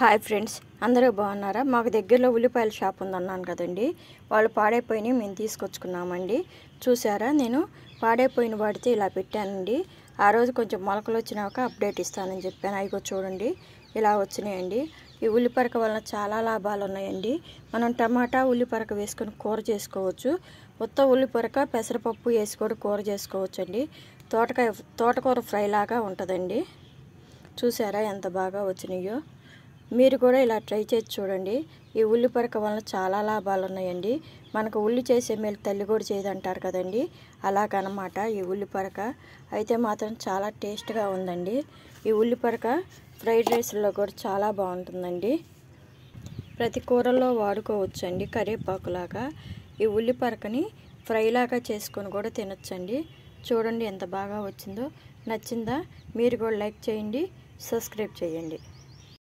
Hi friends, అందరూ బాగున్నారా? మాకు దగ్గరలో ఉల్లిపాయల షాప్ ఉందన్నాను కదండి. వాళ్ళు పాడైపోయినాయి మేము తీసుకొచ్చుకున్నామండి. చూసారా, నేను పాడైపోయిన వాడితే ఇలా పెట్టానండి. ఆ రోజు కొంచెం మొలకలు వచ్చినాక అప్డేట్ ఇస్తానని చెప్పాను. అయిగో చూడండి, ఇలా వచ్చినాయండి. ఈ ఉల్లిపరక వలన చాలా లాభాలు ఉన్నాయండి. మనం టమాటా ఉల్లిపరక వేసుకొని కూర చేసుకోవచ్చు. ఉత్త ఉల్లిపరక పెసరపప్పు వేసి కూడా కూర చేసుకోవచ్చు అండి. తోటకూర ఫ్రై లాగా ఉంటుందండి. చూసారా ఎంత బాగా వచ్చినాయో? మీరు కూడా ఇలా ట్రై చేసి చూడండి. ఈ ఉల్లిపరక వలన చాలా లాభాలు ఉన్నాయండి. మనకు ఉల్లి చేసే మేలు తల్లి కూడా చేయదంటారు కదండి, అలాగనమాట ఈ ఉల్లిపరక. అయితే మాత్రం చాలా టేస్ట్గా ఉందండి. ఈ ఉల్లిపరక ఫ్రైడ్ రైస్లో కూడా చాలా బాగుంటుందండి. ప్రతి కూరల్లో వాడుకోవచ్చండి. కరివేపాకులాగా ఈ ఉల్లిపరకని ఫ్రైలాగా చేసుకొని కూడా తినొచ్చండి. చూడండి ఎంత బాగా వచ్చిందో. నచ్చిందా? మీరు కూడా లైక్ చేయండి, సబ్స్క్రైబ్ చేయండి.